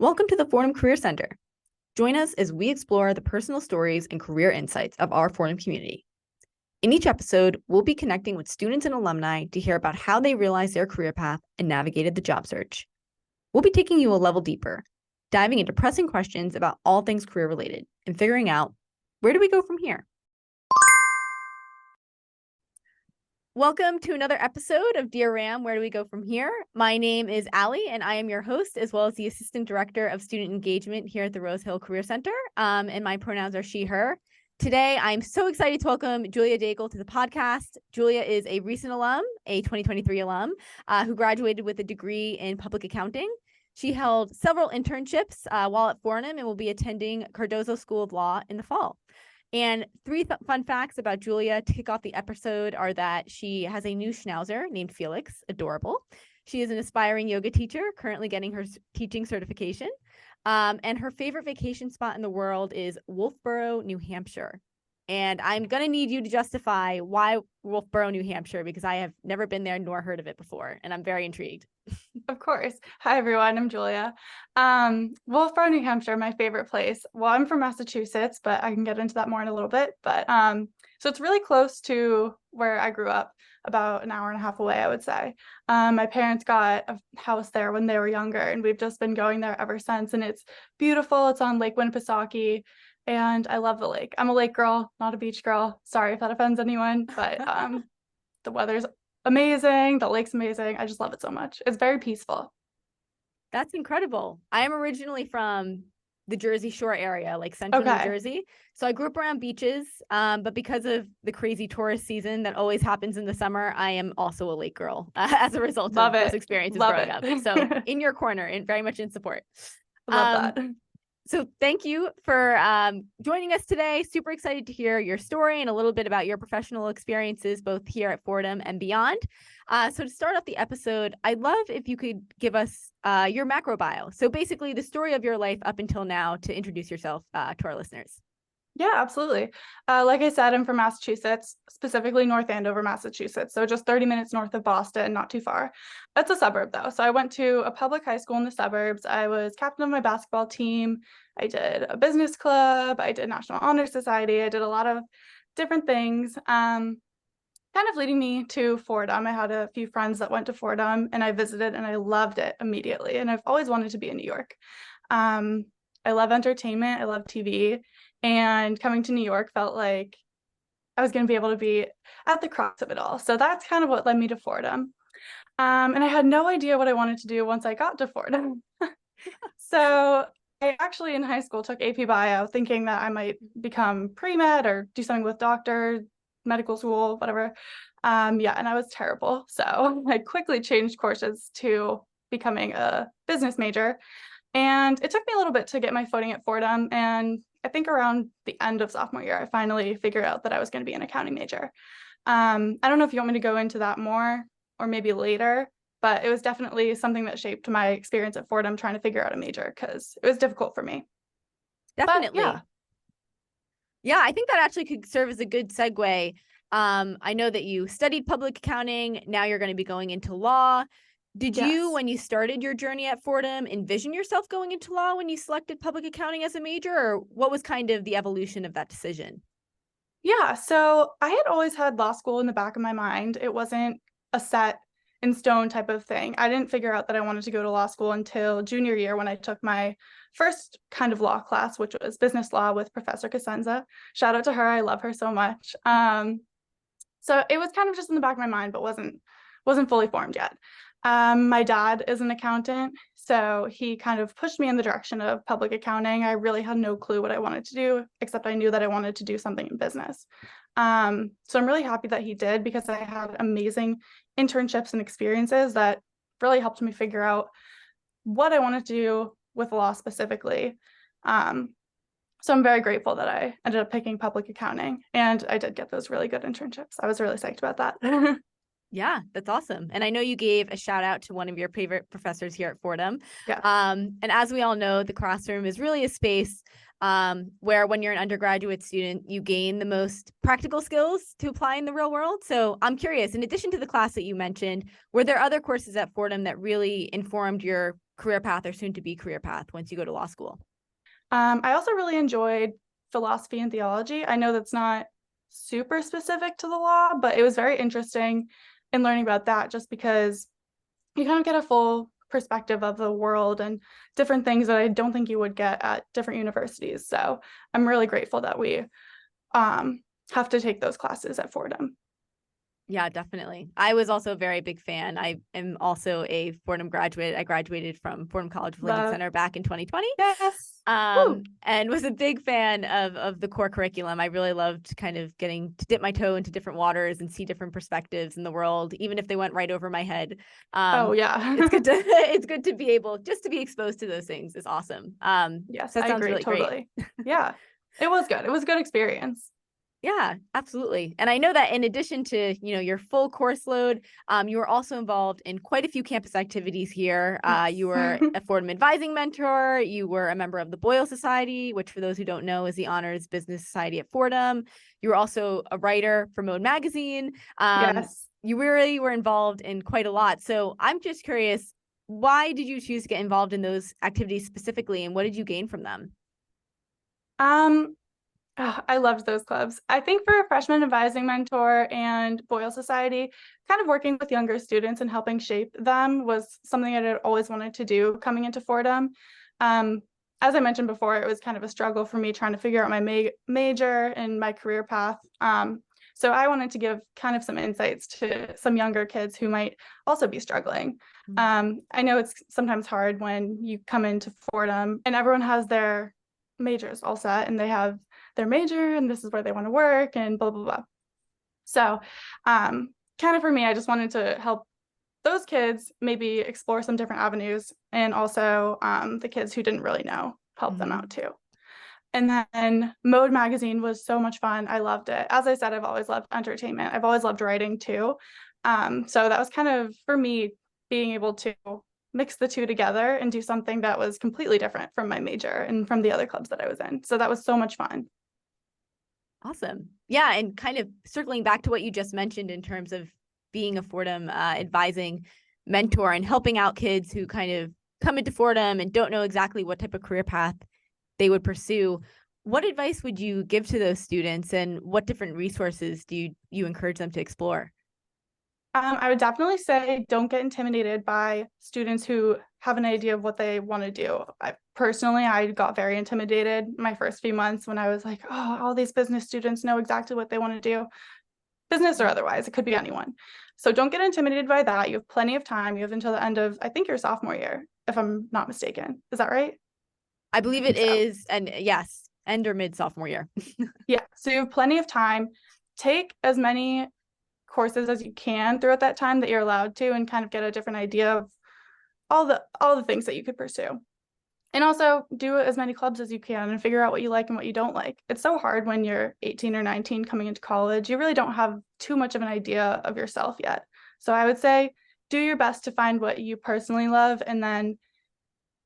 Welcome to the Fordham Career Center. Join us as we explore the personal stories and career insights of our Fordham community. In each episode, we'll be connecting with students and alumni to hear about how they realized their career path and navigated the job search. We'll be taking you a level deeper, diving into pressing questions about all things career related and figuring out, where do we go from here? Welcome to another episode of Dear Ram, Where Do We Go From Here? My name is Allie, and I am your host, as well as the Assistant Director of Student Engagement here at the Rose Hill Career Center, and my pronouns are she, her. Today, I'm so excited to welcome Julia Daigle to the podcast. Julia is a recent alum, a 2023 alum, who graduated with a degree in public accounting. She held several internships while at Fordham and will be attending Cardozo School of Law in the fall. And three fun facts about Julia to kick off the episode are that she has a new schnauzer named Felix, adorable. She is an aspiring yoga teacher, currently getting her teaching certification. And her favorite vacation spot in the world is Wolfboro, New Hampshire. And I'm going to need you to justify why Wolfboro, New Hampshire, because I have never been there nor heard of it before. And I'm very intrigued. Of course. Hi, everyone. I'm Julia. Wolfboro, New Hampshire, my favorite place. Well, I'm from Massachusetts, but I can get into that more in a little bit. But so it's really close to where I grew up, about an hour and a half away, I would say. My parents got a house there when they were younger, and we've just been going there ever since. And it's beautiful. It's on Lake Winnipesaukee, and I love the lake. I'm a lake girl, not a beach girl. Sorry if that offends anyone, but the weather's amazing. The lake's amazing. I just love it so much. It's very peaceful. That's incredible. I am originally from the Jersey Shore area, like central New Jersey. So I grew up around beaches, but because of the crazy tourist season that always happens in the summer, I am also a lake girl as a result of those experiences growing up. So in your corner and very much in support. Love that. So thank you for joining us today. Super excited to hear your story and a little bit about your professional experiences, both here at Fordham and beyond. So to start off the episode, I'd love if you could give us your macro bio. So basically the story of your life up until now, to introduce yourself to our listeners. Yeah, absolutely. Like I said, I'm from Massachusetts, specifically North Andover, Massachusetts. So just 30 minutes north of Boston, not too far. It's a suburb though. So I went to a public high school in the suburbs. I was captain of my basketball team. I did a business club. I did National Honor Society. I did a lot of different things, kind of leading me to Fordham. I had a few friends that went to Fordham and I visited and I loved it immediately. And I've always wanted to be in New York. I love entertainment. I love TV. And coming to New York felt like I was going to be able to be at the crux of it all. So that's kind of what led me to Fordham. And I had no idea what I wanted to do once I got to Fordham. So I actually in high school took AP Bio thinking that I might become pre-med or do something with doctor, medical school, whatever. And I was terrible. So I quickly changed courses to becoming a business major. And it took me a little bit to get my footing at Fordham. And I think around the end of sophomore year, I finally figured out that I was going to be an accounting major. I don't know if you want me to go into that more or maybe later, but it was definitely something that shaped my experience at Fordham trying to figure out a major because it was difficult for me. Definitely. But, yeah, I think that actually could serve as a good segue. I know that you studied public accounting. Now you're going to be going into law. Did you, when you started your journey at Fordham, envision yourself going into law when you selected public accounting as a major, or what was kind of the evolution of that decision? Yeah, so I had always had law school in the back of my mind. It wasn't a set in stone type of thing. I didn't figure out that I wanted to go to law school until junior year when I took my first kind of law class, which was business law with Professor Cosenza. Shout out to her. I love her so much. So it was kind of just in the back of my mind, but wasn't fully formed yet. My dad is an accountant, so he kind of pushed me in the direction of public accounting. I really had no clue what I wanted to do, except I knew that I wanted to do something in business. So I'm really happy that he did because I had amazing internships and experiences that really helped me figure out what I wanted to do with law specifically. So I'm very grateful that I ended up picking public accounting, and I did get those really good internships. I was really psyched about that. Yeah, that's awesome. And I know you gave a shout out to one of your favorite professors here at Fordham. Yeah. And as we all know, the classroom is really a space where when you're an undergraduate student, you gain the most practical skills to apply in the real world. So I'm curious, in addition to the class that you mentioned, were there other courses at Fordham that really informed your career path or soon to be career path once you go to law school? I also really enjoyed philosophy and theology. I know that's not super specific to the law, but it was very interesting in learning about that just because you kind of get a full perspective of the world and different things that I don't think you would get at different universities. So I'm really grateful that we have to take those classes at Fordham. Yeah, definitely. I was also a very big fan. I am also a Fordham graduate. I graduated from Fordham College of Lincoln Center back in 2020. Yes. Woo. And was a big fan of the core curriculum. I really loved kind of getting to dip my toe into different waters and see different perspectives in the world, even if they went right over my head. Oh yeah. It's good to be able just to be exposed to those things is awesome. Yes, that I sounds agree really totally. great. Yeah. It was good. It was a good experience. Yeah, absolutely. And I know that in addition to, your full course load, you were also involved in quite a few campus activities here. Yes. You were a Fordham advising mentor. You were a member of the Boyle Society, which for those who don't know is the honors business society at Fordham. You were also a writer for Mode Magazine. Yes. You really were involved in quite a lot. So I'm just curious, why did you choose to get involved in those activities specifically, and what did you gain from them? I loved those clubs. I think for a freshman advising mentor and Boyle Society, kind of working with younger students and helping shape them was something I had always wanted to do coming into Fordham. As I mentioned before, it was kind of a struggle for me trying to figure out my major and my career path. So I wanted to give kind of some insights to some younger kids who might also be struggling. I know it's sometimes hard when you come into Fordham and everyone has their majors all set and they have their major and this is where they want to work and blah, blah, blah. So kind of for me, I just wanted to help those kids maybe explore some different avenues and also the kids who didn't really know, help them out too. And then Mode Magazine was so much fun. I loved it. As I said, I've always loved entertainment. I've always loved writing too. So that was kind of, for me, being able to mix the two together and do something that was completely different from my major and from the other clubs that I was in. So that was so much fun. Awesome. Yeah. And kind of circling back to what you just mentioned in terms of being a Fordham advising mentor and helping out kids who kind of come into Fordham and don't know exactly what type of career path they would pursue. What advice would you give to those students, and what different resources do you encourage them to explore? I would definitely say don't get intimidated by students who have an idea of what they want to do. I got very intimidated my first few months when I was like, oh, all these business students know exactly what they want to do, business or otherwise. It could be anyone. So don't get intimidated by that. You have plenty of time. You have until the end of, I think, your sophomore year, if I'm not mistaken. Is that right? I believe it is. And yes, end or mid sophomore year. Yeah. So you have plenty of time. Take as many courses as you can throughout that time that you're allowed to, and kind of get a different idea of all the things that you could pursue. And also do as many clubs as you can and figure out what you like and what you don't like. It's so hard when you're 18 or 19 coming into college. You really don't have too much of an idea of yourself yet. So I would say do your best to find what you personally love, and then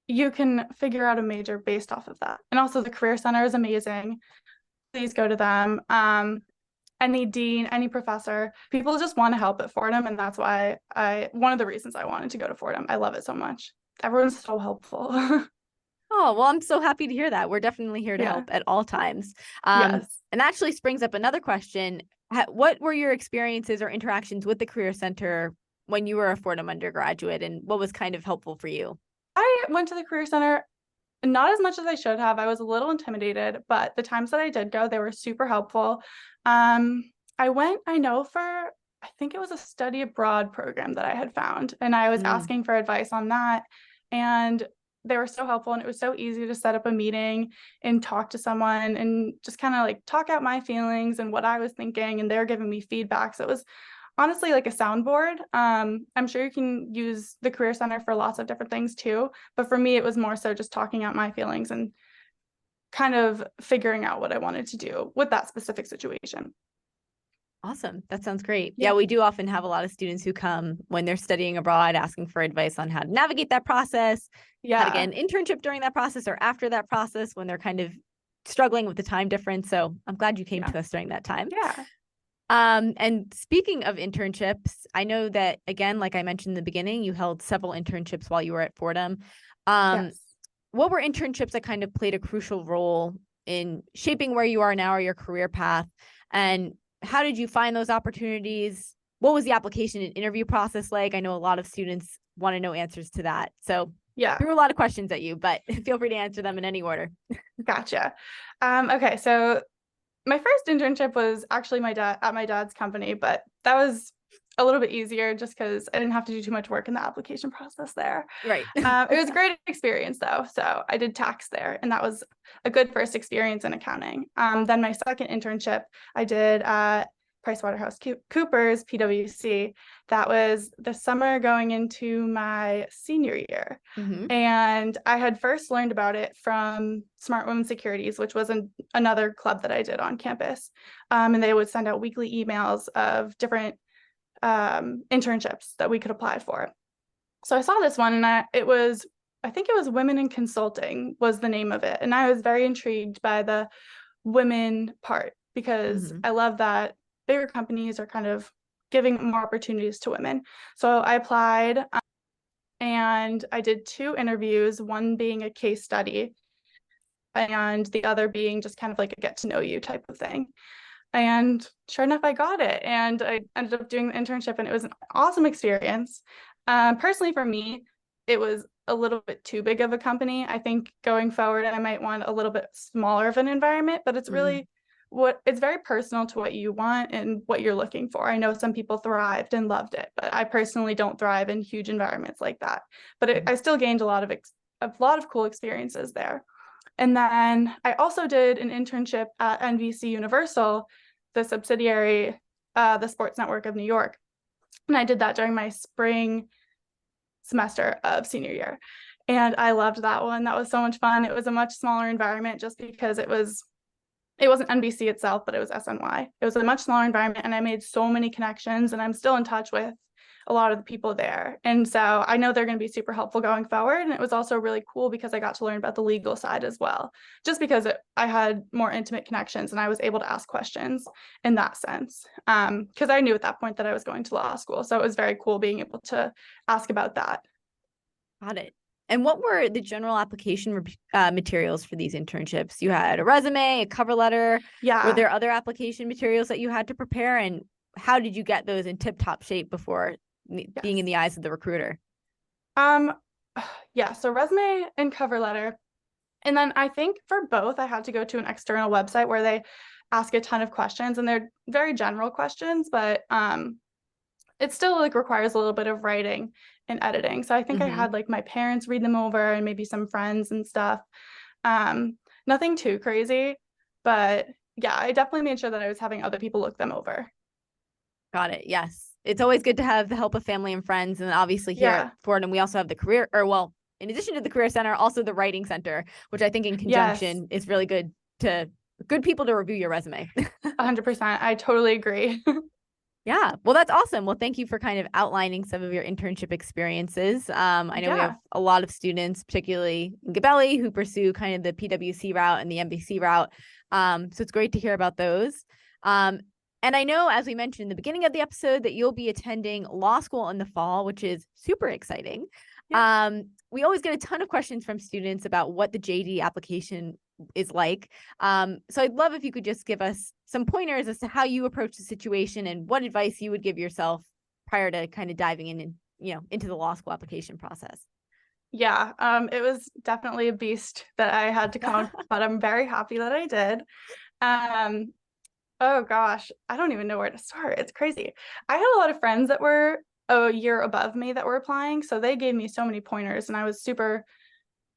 you can figure out a major based off of that. And also the Career Center is amazing. Please go to them. Any dean, any professor, people just want to help at Fordham. And that's why one of the reasons I wanted to go to Fordham. I love it so much. Everyone's so helpful. Oh, well, I'm so happy to hear that. We're definitely here to help at all times. Yes. And that actually springs up another question. What were your experiences or interactions with the Career Center when you were a Fordham undergraduate, and what was kind of helpful for you? I went to the Career Center not as much as I should have. I was a little intimidated, but the times that I did go, they were super helpful. I went, for, I think it was a study abroad program that I had found, and I was asking for advice on that. And they were so helpful, and it was so easy to set up a meeting and talk to someone and just kind of like talk out my feelings and what I was thinking. And they're giving me feedback. So it was honestly like a soundboard. I'm sure you can use the Career Center for lots of different things too. But for me, it was more so just talking out my feelings and kind of figuring out what I wanted to do with that specific situation. Awesome. That sounds great. Yeah, we do often have a lot of students who come when they're studying abroad asking for advice on how to navigate that process, how to get an internship during that process or after that process when they're kind of struggling with the time difference. So I'm glad you came to us during that time. Yeah. And speaking of internships, I know that, again, like I mentioned in the beginning, you held several internships while you were at Fordham. Yes. What were internships that kind of played a crucial role in shaping where you are now or your career path? And how did you find those opportunities? What was the application and interview process like? I know a lot of students want to know answers to that. So Yeah, threw a lot of questions at you, but feel free to answer them in any order. gotcha. Okay, so my first internship was actually my dad's company, but that was a little bit easier just because I didn't have to do too much work in the application process there. Right. It was a great experience though. So I did tax there, and that was a good first experience in accounting. Then my second internship I did at PricewaterhouseCoopers, PwC. That was the summer going into my senior year. Mm-hmm. And I had first learned about it from Smart Women Securities, which was another club that I did on campus. And they would send out weekly emails of different internships that we could apply for. So I saw this one, and I think it was Women in Consulting was the name of it. And I was very intrigued by the women part because Mm-hmm. I love that bigger companies are kind of giving more opportunities to women. So I applied, and I did 2 interviews, one being a case study and the other being just kind of like a get to know you type of thing. And sure enough, I got it. And I ended up doing the internship, and it was an awesome experience. Personally, for me, it was a little bit too big of a company. I think going forward, I might want a little bit smaller of an environment, but it's really it's very personal to what you want and what you're looking for. I know some people thrived and loved it, but I personally don't thrive in huge environments like that. But I still gained a lot of cool experiences there. And then I also did an internship at NBCUniversal, the subsidiary, the sports network of New York. And I did that during my spring semester of senior year. And I loved that one. That was so much fun. It was a much smaller environment just because it wasn't NBC itself, but it was SNY. It was a much smaller environment, and I made so many connections, and I'm still in touch with a lot of the people there. And so I know they're going to be super helpful going forward. And it was also really cool because I got to learn about the legal side as well, just because I had more intimate connections and I was able to ask questions in that sense. Because I knew at that point that I was going to law school. So it was very cool being able to ask about that. Got it. And what were the general application materials for these internships? You had a resume, a cover letter. Yeah. Were there other application materials that you had to prepare? And how did you get those in tip-top shape before being in the eyes of the recruiter? Yeah, so resume and cover letter. And then I think for both, I had to go to an external website where they ask a ton of questions, and they're very general questions, but it still like requires a little bit of writing and editing. So I think I had like my parents read them over and maybe some friends and stuff. Nothing too crazy, but yeah, I definitely made sure that I was having other people look them over. Got it. Yes. It's always good to have the help of family and friends. And obviously here Yeah. at Fordham, we also have the career, or well, in addition to the Career Center, also the Writing Center, which I think in conjunction is really good people to review your resume. 100%. I totally agree. Yeah. Well, that's awesome. Well, thank you for kind of outlining some of your internship experiences. I know we have a lot of students, particularly in Gabelli, who pursue kind of the PwC route and the NBC route. So it's great to hear about those. And I know, as we mentioned in the beginning of the episode, that you'll be attending law school in the fall, which is super exciting. Yeah. We always get a ton of questions from students about what the JD application is like. So I'd love if you could just give us some pointers as to how you approach the situation and what advice you would give yourself prior to kind of diving in and, into the law school application process. Yeah, it was definitely a beast that I had to come, but I'm very happy that I did. Oh gosh, I don't even know where to start. It's crazy. I had a lot of friends that were a year above me that were applying, so they gave me so many pointers, and I was super,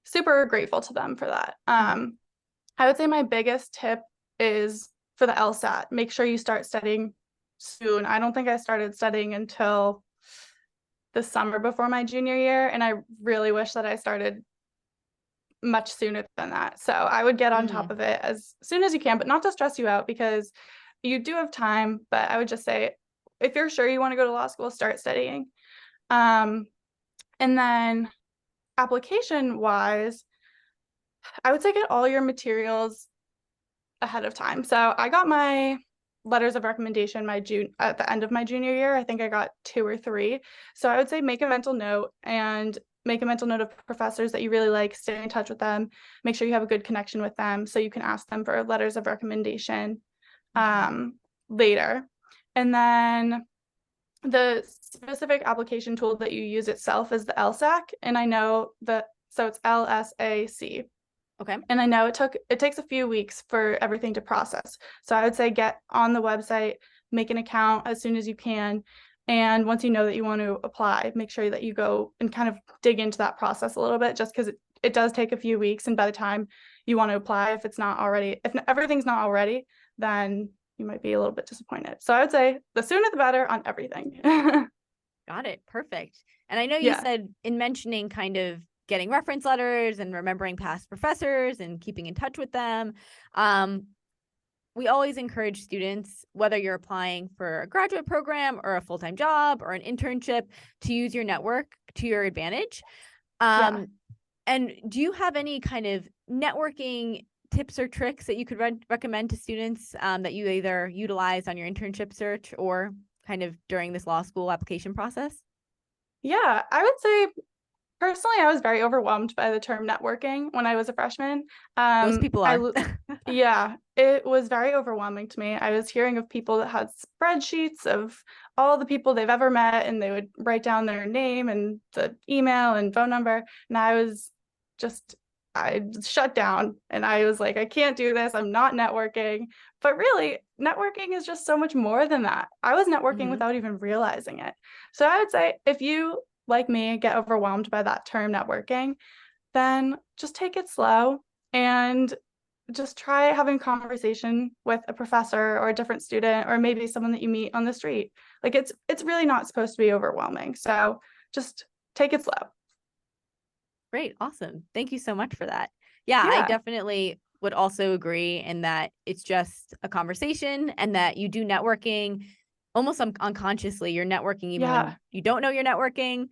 super grateful to them for that. I would say my biggest tip is for the LSAT. Make sure you start studying soon. I don't think I started studying until the summer before my junior year, and I really wish that I started much sooner than that. So I would get on top of it as soon as you can, but not to stress you out because you do have time. But I would just say, if you're sure you want to go to law school, start studying. And then application wise, I would say get all your materials ahead of time. So I got my letters of recommendation at the end of my junior year. I think I got 2 or 3. So I would say make a mental note and make a mental note of professors that you really like, stay in touch with them, make sure you have a good connection with them so you can ask them for letters of recommendation later. And then the specific application tool that you use itself is the LSAC, and I know that, so it's LSAC. Okay. And I know it takes a few weeks for everything to process. So I would say get on the website, make an account as soon as you can. And once you know that you want to apply, make sure that you go and kind of dig into that process a little bit, just because it does take a few weeks. And by the time you want to apply, if everything's not already, then you might be a little bit disappointed. So I would say the sooner the better on everything. Got it. Perfect. And I know you said in mentioning kind of getting reference letters and remembering past professors and keeping in touch with them. We always encourage students, whether you're applying for a graduate program or a full-time job or an internship, to use your network to your advantage. And do you have any kind of networking tips or tricks that you could recommend to students that you either utilize on your internship search or kind of during this law school application process? Yeah, I would say personally, I was very overwhelmed by the term networking when I was a freshman. Most people are. Yeah, it was very overwhelming to me. I was hearing of people that had spreadsheets of all the people they've ever met, and they would write down their name and the email and phone number. And I shut down, and I was like, I can't do this. I'm not networking. But really, networking is just so much more than that. I was networking without even realizing it. So I would say if you, like me, get overwhelmed by that term networking, then just take it slow and just try having a conversation with a professor or a different student, or maybe someone that you meet on the street. Like it's really not supposed to be overwhelming. So just take it slow. Great. Awesome. Thank you so much for that. Yeah, I definitely would also agree in that it's just a conversation, and that you do networking almost unconsciously. You're networking even when you don't know you're networking.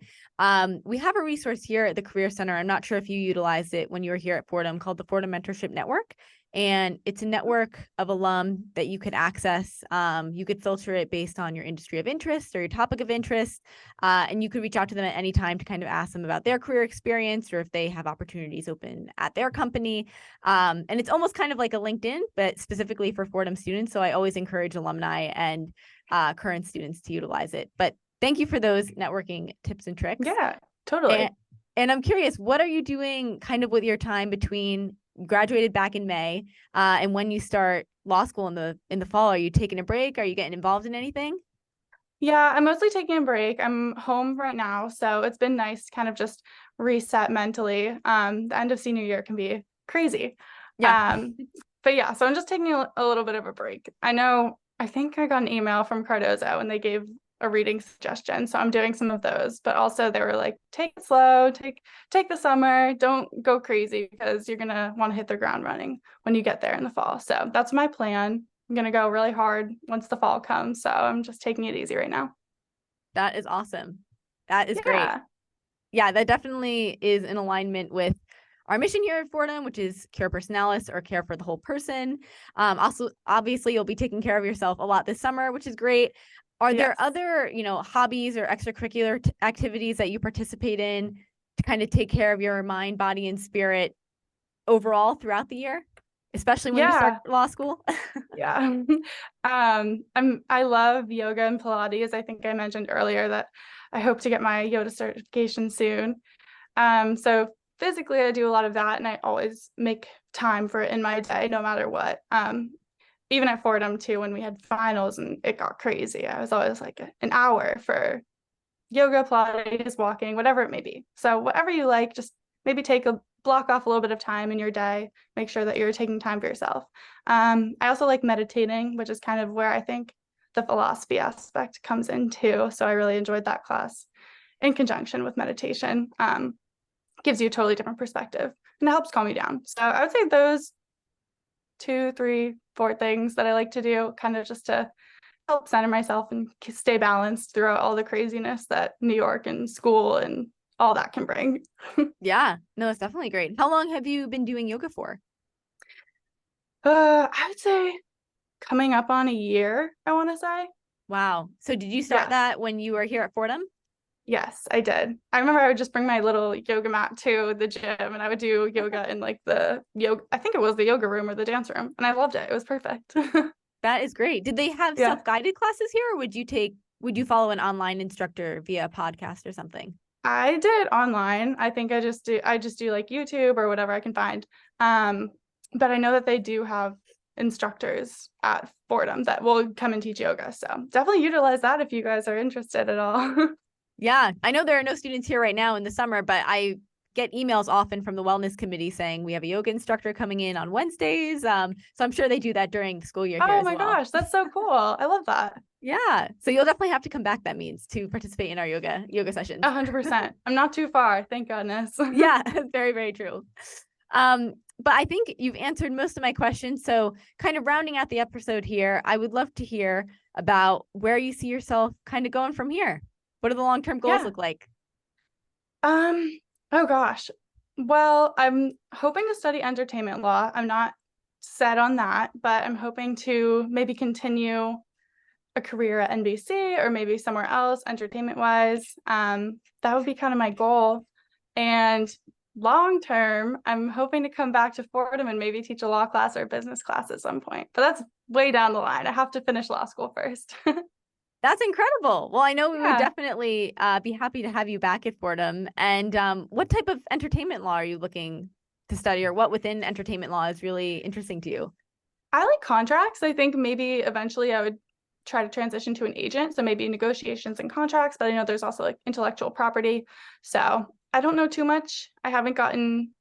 We have a resource here at the Career Center. I'm not sure if you utilized it when you were here at Fordham, called the Fordham Mentorship Network. And it's a network of alum that you could access. You could filter it based on your industry of interest or your topic of interest. And you could reach out to them at any time to kind of ask them about their career experience, or if they have opportunities open at their company. And it's almost kind of like a LinkedIn, but specifically for Fordham students. So I always encourage alumni and current students to utilize it. But thank you for those networking tips and tricks. Yeah, totally. And I'm curious, what are you doing kind of with your time between graduated back in May and when you start law school in the fall? Are you taking a break? Are you getting involved in anything? Yeah, I'm mostly taking a break. I'm home right now, so it's been nice to kind of just reset mentally. The end of senior year can be crazy. But yeah, so I'm just taking a little bit of a break. I think I got an email from Cardozo and they gave a reading suggestion, so I'm doing some of those. But also they were like, take it slow, take the summer, don't go crazy, because you're gonna want to hit the ground running when you get there in the fall. So that's my plan. I'm gonna go really hard once the fall comes, so I'm just taking it easy right now. That is awesome. That is great. Yeah, that definitely is in alignment with our mission here at Fordham, which is Cura Personalis, or care for the whole person. Also, obviously, you'll be taking care of yourself a lot this summer, which is great. Are there other, hobbies or extracurricular activities that you participate in to kind of take care of your mind, body, and spirit overall throughout the year, especially when you start law school? I love yoga and Pilates. I think I mentioned earlier that I hope to get my yoga certification soon. So physically, I do a lot of that, and I always make time for it in my day, no matter what. Even at Fordham too, when we had finals and it got crazy, I was always like an hour for yoga, Pilates, walking, whatever it may be. So whatever you like, just maybe block off a little bit of time in your day, make sure that you're taking time for yourself. I also like meditating, which is kind of where I think the philosophy aspect comes in too. So I really enjoyed that class in conjunction with meditation. Gives you a totally different perspective, and it helps calm you down. So I would say those 2, 3, 4 things that I like to do, kind of just to help center myself and stay balanced throughout all the craziness that New York and school and all that can bring. Yeah, no, it's definitely great. How long have you been doing yoga for? I would say coming up on a year, I want to say. Wow. So did you start Yeah. that when you were here at Fordham? Yes, I did. I remember I would just bring my little yoga mat to the gym and I would do yoga in like the yoga, I think it was the yoga room or the dance room. And I loved it. It was perfect. That is great. Did they have Yeah. self-guided classes here, or would you follow an online instructor via a podcast or something? I did online. I think I just do like YouTube or whatever I can find. But I know that they do have instructors at Fordham that will come and teach yoga. So definitely utilize that if you guys are interested at all. Yeah, I know there are no students here right now in the summer, but I get emails often from the wellness committee saying we have a yoga instructor coming in on Wednesdays. So I'm sure they do that during the school year here Oh as my well. gosh, that's so cool. I love that. Yeah, so you'll definitely have to come back, that means, to participate in our yoga sessions. 100%. I'm not too far, thank goodness. Yeah, very, very true. But I think you've answered most of my questions. So kind of rounding out the episode here, I would love to hear about where you see yourself kind of going from here. What do the long-term goals Yeah. look like? Oh gosh. Well, I'm hoping to study entertainment law. I'm not set on that, but I'm hoping to maybe continue a career at NBC or maybe somewhere else entertainment wise. That would be kind of my goal. And long term, I'm hoping to come back to Fordham and maybe teach a law class or a business class at some point. But that's way down the line. I have to finish law school first. That's incredible. Well, I know we would Yeah. definitely be happy to have you back at Fordham. And what type of entertainment law are you looking to study, or what within entertainment law is really interesting to you? I like contracts. I think maybe eventually I would try to transition to an agent. So maybe negotiations and contracts, but I know there's also like intellectual property. So I don't know too much. I haven't gotten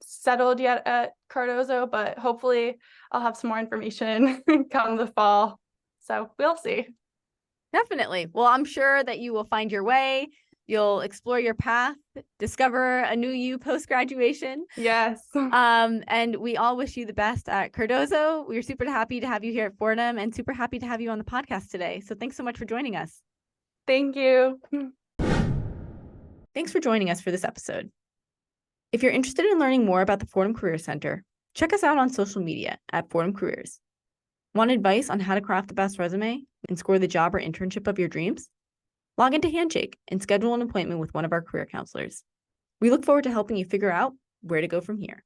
settled yet at Cardozo, but hopefully I'll have some more information come the fall. So we'll see. Definitely. Well, I'm sure that you will find your way. You'll explore your path, discover a new you post-graduation. Yes. And we all wish you the best at Cardozo. We're super happy to have you here at Fordham and super happy to have you on the podcast today. So thanks so much for joining us. Thank you. Thanks for joining us for this episode. If you're interested in learning more about the Fordham Career Center, check us out on social media at Fordham Careers. Want advice on how to craft the best resume and score the job or internship of your dreams? Log into Handshake and schedule an appointment with one of our career counselors. We look forward to helping you figure out where to go from here.